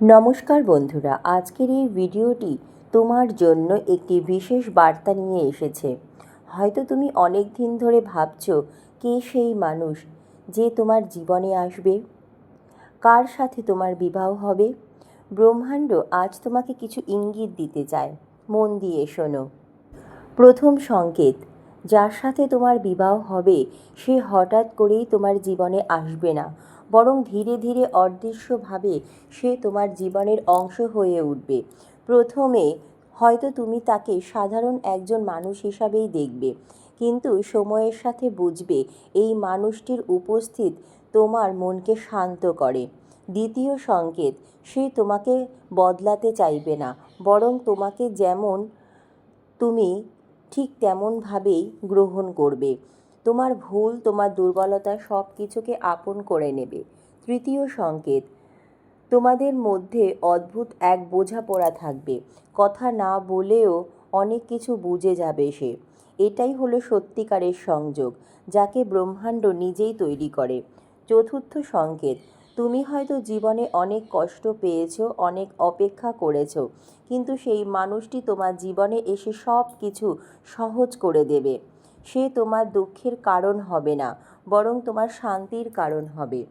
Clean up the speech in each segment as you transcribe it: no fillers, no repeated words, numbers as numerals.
নমস্কার বন্ধুরা, আজকের এই ভিডিওটি তোমার জন্য একটি বিশেষ বার্তা নিয়ে এসেছে। হয়তো তুমি অনেক দিন ধরে ভাবছো কে সেই মানুষ যে তোমার জীবনে আসবে, কার সাথে তোমার বিবাহ হবে। ব্রহ্মাণ্ড আজ তোমাকে কিছু ইঙ্গিত দিতে চায়, মন দিয়ে শোনো। প্রথম সংকেত, যার সাথে তোমার বিবাহ হবে সে হঠাৎ করেই তোমার জীবনে আসবে না, বরং ধীরে ধীরে অদৃশ্যভাবে সে তোমার জীবনের অংশ হয়ে উঠবে। প্রথমে হয়তো তুমি তাকে সাধারণ একজন মানুষ হিসাবেই দেখবে, কিন্তু সময়ের সাথে বুঝবে এই মানুষটির উপস্থিত তোমার মনকে শান্ত করে। দ্বিতীয় সংকেত, সে তোমাকে বদলাতে চাইবে না, বরং তোমাকে যেমন তুমি ঠিক তেমনভাবেই গ্রহণ করবে। তোমার ভুল, তোমার দুর্বলতা সব কিছুকে আপন করে নেবে। তৃতীয় সংকেত, তোমাদের মধ্যে অদ্ভুত এক বোঝাপড়া থাকবে। কথা না বলেও অনেক কিছু বুঝে যাবে সে। এটাই হলো সত্যিকারের সংযোগ, যাকে ব্রহ্মাণ্ড নিজেই তৈরি করে। চতুর্থ সংকেত, তুমি হয়তো জীবনে অনেক কষ্ট পেয়েছো, অনেক অপেক্ষা করেছো, কিন্তু সেই মানুষটি তোমার জীবনে এসে সব কিছু সহজ করে দেবে। সে তোমার দুঃখের কারণ হবে না, বরং তোমার শান্তির কারণ হবে।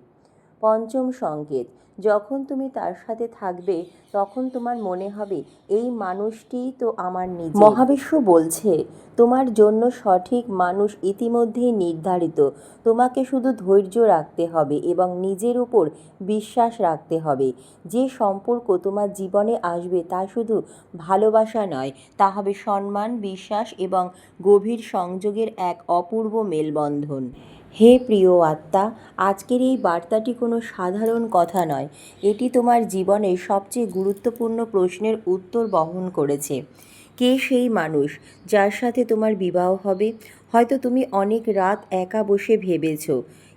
পঞ্চম সংকেত, যখন তুমি তার সাথে থাকবে তখন তোমার মনে হবে এই মানুষটিই তো আমার নিজের। মহাবিশ্ব বলছে তোমার জন্য সঠিক মানুষ ইতিমধ্যেই নির্ধারিত। তোমাকে শুধু ধৈর্য রাখতে হবে এবং নিজের উপর বিশ্বাস রাখতে হবে। যে সম্পর্ক তোমার জীবনে আসবে তা শুধু ভালোবাসা নয়, তা হবে সম্মান, বিশ্বাস এবং গভীর সংযোগের এক অপূর্ব মেলবন্ধন। হে প্রিয় আত্মা, আজকের এই বার্তাটি কোনো সাধারণ কথা নয়, এটি তোমার জীবনের সবচেয়ে গুরুত্বপূর্ণ প্রশ্নের উত্তর বহন করেছে। কে সেই মানুষ যার সাথে তোমার বিবাহ হবে? হয়তো তুমি অনেক রাত একা বসে ভেবেছ,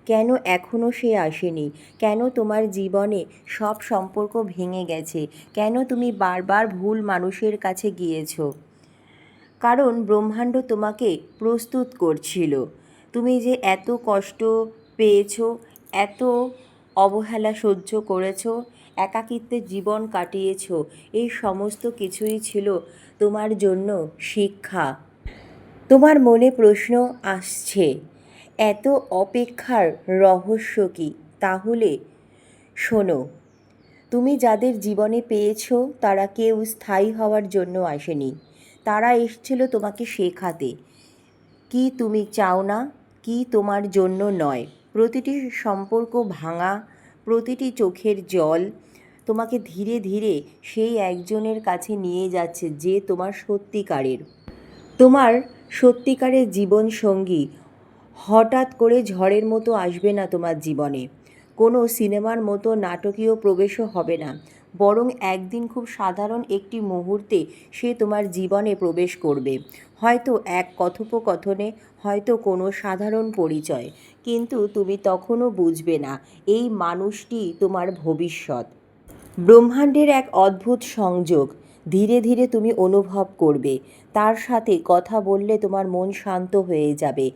কেন এখনও সে আসেনি, কেন তোমার জীবনে সব সম্পর্ক ভেঙে গেছে, কেন তুমি বারবার ভুল মানুষের কাছে গিয়েছো। কারণ ব্রহ্মাণ্ড তোমাকে প্রস্তুত করছিল। তুমি যে এত কষ্ট পেয়েছো, এত অবহেলা সহ্য করেছো, একাকিত্বের জীবন কাটিয়েছো, এই সমস্ত কিছুই ছিল তোমার জন্য শিক্ষা। তোমার মনে প্রশ্ন আসছে, এত অপেক্ষার রহস্য কী? তাহলে শোনো, তুমি যাদের জীবনে পেয়েছো তারা কেউ স্থায়ী হওয়ার জন্য আসেনি। তারা এসেছিল তোমাকে শেখাতে কি তুমি চাও না, কি তোমার জন্য নয়। প্রতিটি সম্পর্ক ভাঙা, প্রতিটি চোখের জল তোমাকে ধীরে ধীরে সেই একজনের কাছে নিয়ে যাচ্ছে যে তোমার সত্যিকারের। তোমার সত্যিকারের জীবনসঙ্গী হঠাৎ করে ঝড়ের মতো আসবে না তোমার জীবনে, কোনো সিনেমার মতো নাটকীয় প্রবেশও হবে না, বরং একদিন খুব সাধারণ একটি মুহূর্তে সে তোমার জীবনে প্রবেশ করবে। হয়তো এক কথোপকথনে, হয়তো কোনো সাধারণ পরিচয়, কিন্তু তুমি তখনও বুঝবে না এই মানুষটি তোমার ভবিষ্যৎ। ব্রহ্মাণ্ডের এক অদ্ভুত সংযোগ ধীরে ধীরে তুমি অনুভব করবে। তার সাথে কথা বললে তোমার মন শান্ত হয়ে যাবে।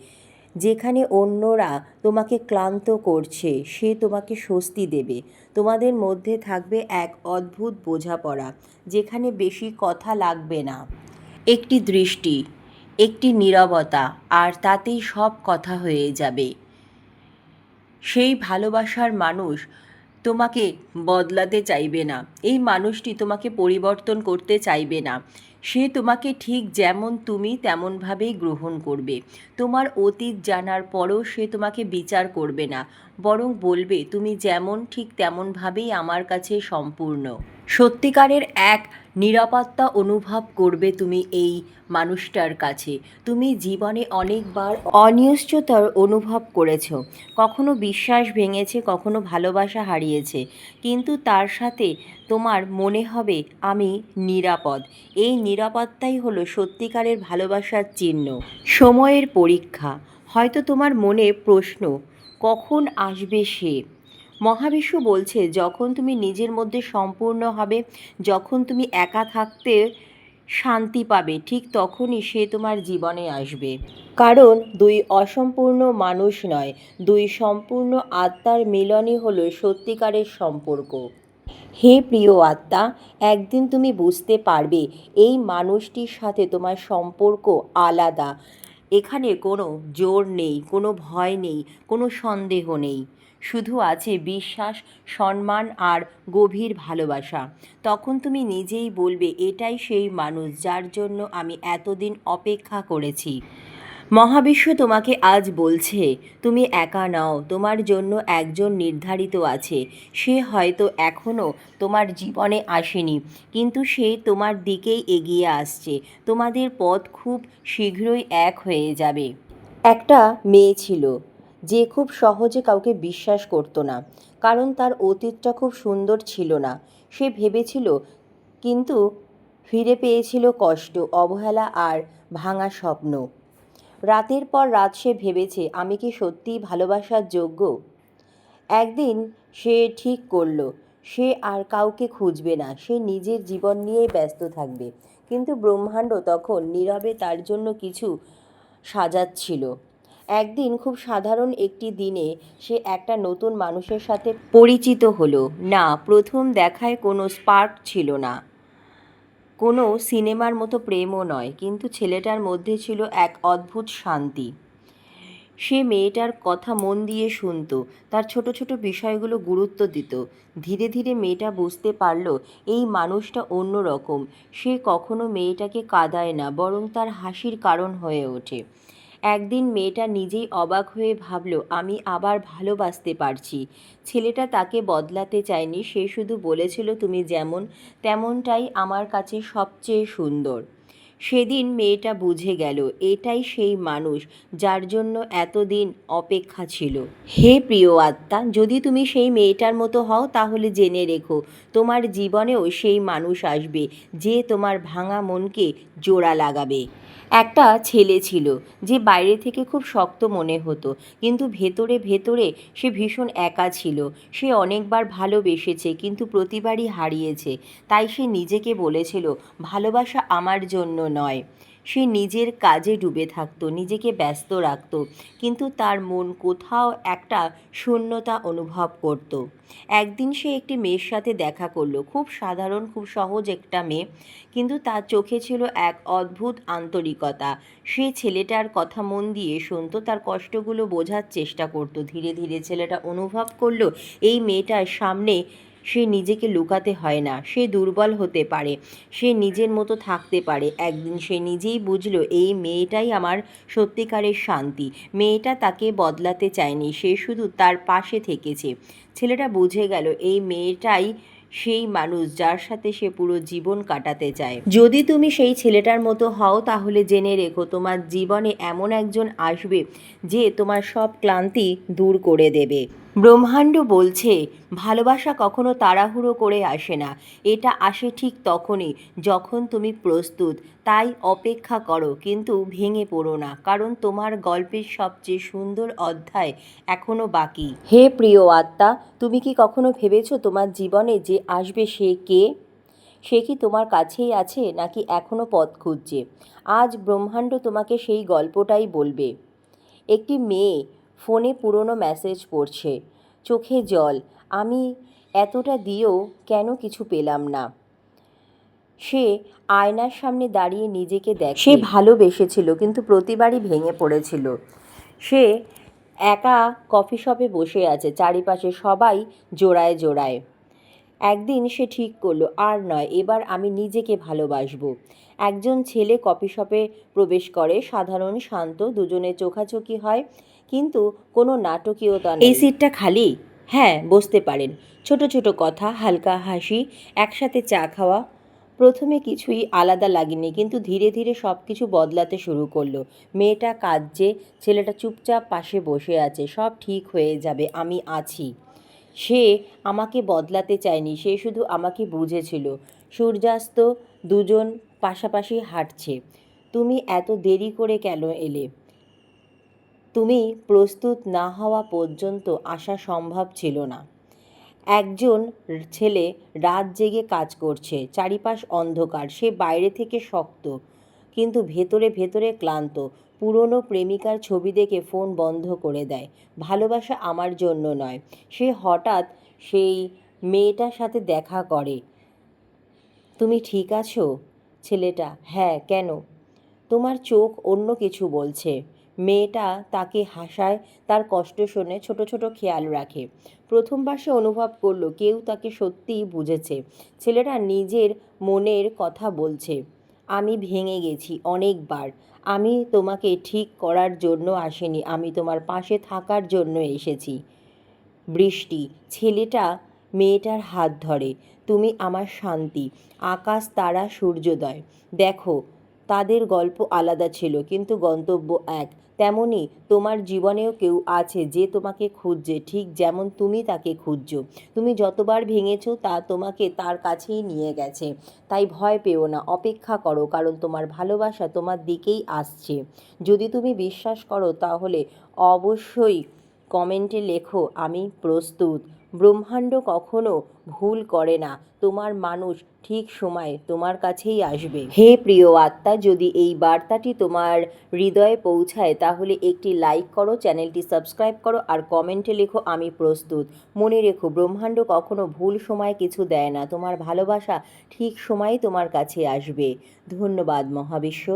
যেখানে অন্যরা তোমাকে ক্লান্ত করছে সে তোমাকে স্বস্তি দেবে। তোমাদের মধ্যে থাকবে এক অদ্ভুত বোঝাপড়া, যেখানে বেশি কথা লাগবে না। একটি দৃষ্টি, একটি নীরবতা, আর তাতেই সব কথা হয়ে যাবে। সেই ভালোবাসার মানুষ তোমাকে বদলাতে চাইবে না, এই মানুষটি তোমাকে পরিবর্তন করতে চাইবে না। সে তোমাকে ঠিক যেমন তুমি তেমনভাবেই গ্রহণ করবে। তোমার অতীত জানার পরও সে তোমাকে বিচার করবে না, বরং বলবে তুমি যেমন ঠিক তেমনভাবেই আমার কাছে সম্পূর্ণ। সত্যিকারের এক নিরাপত্তা অনুভব করবে তুমি এই মানুষটার কাছে। তুমি জীবনে অনেকবার অনিশ্চয়তার অনুভব করেছো, কখনো বিশ্বাস ভেঙেছে, কখনো ভালোবাসা হারিয়েছে, কিন্তু তার সাথে তোমার মনে হবে আমি নিরাপদ। এই নিরাপত্তাই হলো সত্যিকারের ভালোবাসার চিহ্ন। সময়ের পরীক্ষা, হয়তো তোমার মনে প্রশ্ন, কখন আসবে সে? মহাবিশ্ব বলছে যখন তুমি নিজের মধ্যে সম্পূর্ণ হবে, যখন তুমি একা থাকতে শান্তি পাবে, ঠিক তখনই সে তোমার জীবনে আসবে। কারণ দুই অসম্পূর্ণ মানুষ নয়, দুই সম্পূর্ণ আত্মার মিলনই হলো সত্যিকারের সম্পর্ক। হে প্রিয় আত্মা, একদিন তুমি বুঝতে পারবে এই মানুষটির সাথে তোমার সম্পর্ক আলাদা। এখানে কোনো জোর নেই, কোনো ভয় নেই, কোনো সন্দেহ নেই, শুধু আছে বিশ্বাস, সম্মান আর গভীর ভালোবাসা। তখন তুমি নিজেই বলবে, এটাই সেই মানুষ যার জন্য আমি এতদিন অপেক্ষা করেছি। মহাবিশ্ব তোমাকে আজ বলছে, তুমি একা নও, তোমার জন্য একজন নির্ধারিত আছে। সে হয়তো এখনও তোমার জীবনে আসেনি, কিন্তু সে তোমার দিকেই এগিয়ে আসছে। তোমাদের পথ খুব শীঘ্রই এক হয়ে যাবে। একটা মেয়ে ছিল যে খুব সহজে কাউকে বিশ্বাস করতো না, কারণ তার অতীতটা খুব সুন্দর ছিল না। সে ভেবেছিল, কিন্তু ফিরে পেয়েছিল কষ্ট, অবহেলা আর ভাঙা স্বপ্ন। রাতের পর রাত সে ভেবেছে, আমি কি সত্যিই ভালোবাসার যোগ্য? একদিন সে ঠিক করল, সে আর কাউকে খুঁজবে না, সে নিজের জীবন নিয়েই ব্যস্ত থাকবে। কিন্তু ব্রহ্মাণ্ড তখন নীরবে তার জন্য কিছু সাজাচ্ছিল। একদিন খুব সাধারণ একটি দিনে সে একটা নতুন মানুষের সাথে পরিচিত হলো। না, প্রথম দেখায় কোনো স্পার্ক ছিল না, কোনো সিনেমার মতো প্রেমও নয়, কিন্তু ছেলেটার মধ্যে ছিল এক অদ্ভুত শান্তি। সে মেয়েটার কথা মন দিয়ে শুনত, তার ছোট ছোট বিষয়গুলো গুরুত্ব দিত। ধীরে ধীরে মেয়েটা বুঝতে পারল এই মানুষটা অন্য রকম। সে কখনো মেয়েটাকে কাঁদায় না, বরং তার হাসির কারণ হয়ে ওঠে। একদিন মেয়েটা নিজেই অবাক হয়ে ভাবল, আমি আবার ভালোবাসতে পারছি। ছেলেটা তাকে বদলাতে চায়নি, সে শুধু বলেছিল, তুমি যেমন তেমনটাই আমার কাছে সবচেয়ে সুন্দর। সেদিন মেয়েটা বুঝে গেল, এটাই সেই মানুষ যার জন্য এতদিন অপেক্ষা ছিল। হে প্রিয় আত্মা, যদি তুমি সেই মেয়েটার মতো হও, তাহলে জেনে রেখো, তোমার জীবনেও সেই মানুষ আসবে যে তোমার ভাঙা মনকে জোড়া লাগাবে। একটা ছেলে ছিল যে বাইরে থেকে খুব শক্ত মনে হতো, কিন্তু ভেতরে ভেতরে সে ভীষণ একা ছিল। সে অনেকবার ভালোবেসেছে, কিন্তু প্রতিবারই হারিয়েছে। তাই সে নিজেকে বলেছিল, ভালোবাসা আমার জন্য নয়। সে নিজের কাজে ডুবে থাকতো, নিজেকে ব্যস্ত রাখত, কিন্তু তার মন কোথাও একটা শূন্যতা অনুভব করত। একদিন সে একটি মেয়ের সাথে দেখা করলো, খুব সাধারণ, খুব সহজ একটা মেয়ে, কিন্তু তার চোখে ছিল এক অদ্ভুত আন্তরিকতা। সে ছেলেটার কথা মন দিয়ে শুনতো, তার কষ্টগুলো বোঝার চেষ্টা করতো। ধীরে ধীরে ছেলেটা অনুভব করলো, এই মেয়েটার সামনে সে নিজেকে লুকাতে হয় না, সে দুর্বল হতে পারে, সে নিজের মতো থাকতে পারে। একদিন সে নিজেই বুঝলো, এই মেয়েটাই আমার সত্যিকারের শান্তি। মেয়েটা তাকে বদলাতে চায়নি, সে শুধু তার পাশে থেকেছে। ছেলেটা বুঝে গেল, এই মেয়েটাই সেই মানুষ যার সাথে সে পুরো জীবন কাটাতে চায়। যদি তুমি সেই ছেলেটার মতো হও, তাহলে জেনে রেখো, তোমার জীবনে এমন একজন আসবে যে তোমার সব ক্লান্তি দূর করে দেবে। ব্রহ্মাণ্ড বলছে, ভালোবাসা কখনো তাড়াহুড়ো করে আসে না, এটা আসে ঠিক তখনই যখন তুমি প্রস্তুত। তাই অপেক্ষা করো, কিন্তু ভেঙে পড়ো না, কারণ তোমার গল্পের সবচেয়ে সুন্দর অধ্যায় এখনো বাকি। হে প্রিয় আত্মা, তুমি কি কখনো ভেবেছো তোমার জীবনে যে আসবে সে কে? সে কি তোমার কাছেই আছে, নাকি এখনো পথ খুঁজছে? আজ ব্রহ্মাণ্ড তোমাকে সেই গল্পটাই বলবে। একটি মেয়ে ফোনে পুরনো মেসেজ পড়ছে, চোখে জল। আমি এতটা দিয়েও কেন কিছু পেলাম না। সে আয়নার সামনে দাঁড়িয়ে নিজেকে দেখে। সে ভালোবেসেছিল, কিন্তু প্রতিবারই ভেঙে পড়েছিল। সে একা কফি শপে বসে আছে, চারিপাশে সবাই জোড়ায় জোড়ায়। একদিন সে ঠিক করলো, আর নয়, এবার আমি নিজেকে ভালোবাসবো। একজন ছেলে কফি শপে প্রবেশ করে, সাধারণ, শান্ত, দুজনে চোখাচোখি হয়, কিন্তু কোনো নাটকীয়তা নেই। এই সিটটা খালি? হ্যাঁ, বসতে পারেন। ছোট ছোট কথা, হালকা হাসি, একসাথে চা খাওয়া। প্রথমে কিছুই আলাদা লাগেনি, কিন্তু ধীরে ধীরে সব কিছু বদলাতে শুরু করলো। মেয়েটা কাঁদছে, ছেলেটা চুপচাপ পাশে বসে আছে। সব ঠিক হয়ে যাবে, আমি আছি। সে আমাকে বদলাতে চায়নি, সে শুধু আমাকে বুঝেছিল। সূর্যাস্ত, দুজন পাশাপাশি হাঁটছে। তুমি এত দেরি করে কেন এলে? তুমি প্রস্তুত না হওয়া পর্যন্ত আসা সম্ভব ছিল না। একজন ছেলে রাত জেগে কাজ করছে, চারিপাশ অন্ধকার। সে বাইরে থেকে শক্ত, কিন্তু ভেতরে ভেতরে ক্লান্ত। পুরনো প্রেমিকার ছবি দেখে ফোন বন্ধ করে দেয়। ভালোবাসা আমার জন্য নয়। সে হঠাৎ সেই মেয়েটার সাথে দেখা করে। তুমি ঠিক আছো? ছেলেটা: হ্যাঁ, কেন? তোমার চোখ অন্য কিছু বলছে। মেয়েটা তাকে হাসায়, তার কষ্ট শুনে ছোট ছোট খেয়াল রাখে। প্রথমবার সে অনুভব করলো কেউ তাকে সত্যিই বুঝেছে। ছেলেটা নিজের মনের কথা বলছে: আমি ভেঙে গেছি অনেকবার। আমি তোমাকে ঠিক করার জন্য আসিনি, আমি তোমার পাশে থাকার জন্য এসেছি। বৃষ্টি। ছেলেটা মেয়েটার হাত ধরে: তুমি আমার শান্তি, আকাশ, তারা, সূর্যোদয়। দেখো, তাদের গল্প আলাদা ছিল কিন্তু গন্তব্য এক। তেমনি তোমার জীবনেও কেউ আছে যে তোমাকে খুঁজছে, ঠিক যেমন তুমি তাকে খুঁজছো। তুমি যতবার ভেঙেছো তা তোমাকে তার কাছেই নিয়ে গেছে। তাই ভয় পেও না, অপেক্ষা করো, কারণ তোমার ভালোবাসা তোমার দিকেই আসছে। যদি তুমি বিশ্বাস করো তাহলে অবশ্যই কমেন্টে লেখো, আমি প্রস্তুত। ব্রহ্মাণ্ড কখনো ভুল করে না, তোমার মানুষ ঠিক সময়ে তোমার কাছেই আসবে। হে প্রিয় আত্মা, যদি এই বার্তাটি তোমার হৃদয়ে পৌঁছায় তাহলে একটি লাইক করো, চ্যানেলটি সাবস্ক্রাইব করো আর কমেন্টে লেখো, আমি প্রস্তুত। মনে রেখো, ব্রহ্মাণ্ড কখনো ভুল সময় কিছু দেয় না, তোমার ভালোবাসা ঠিক সময়ে তোমার কাছে আসবে। ধন্যবাদ মহাবিশ্ব।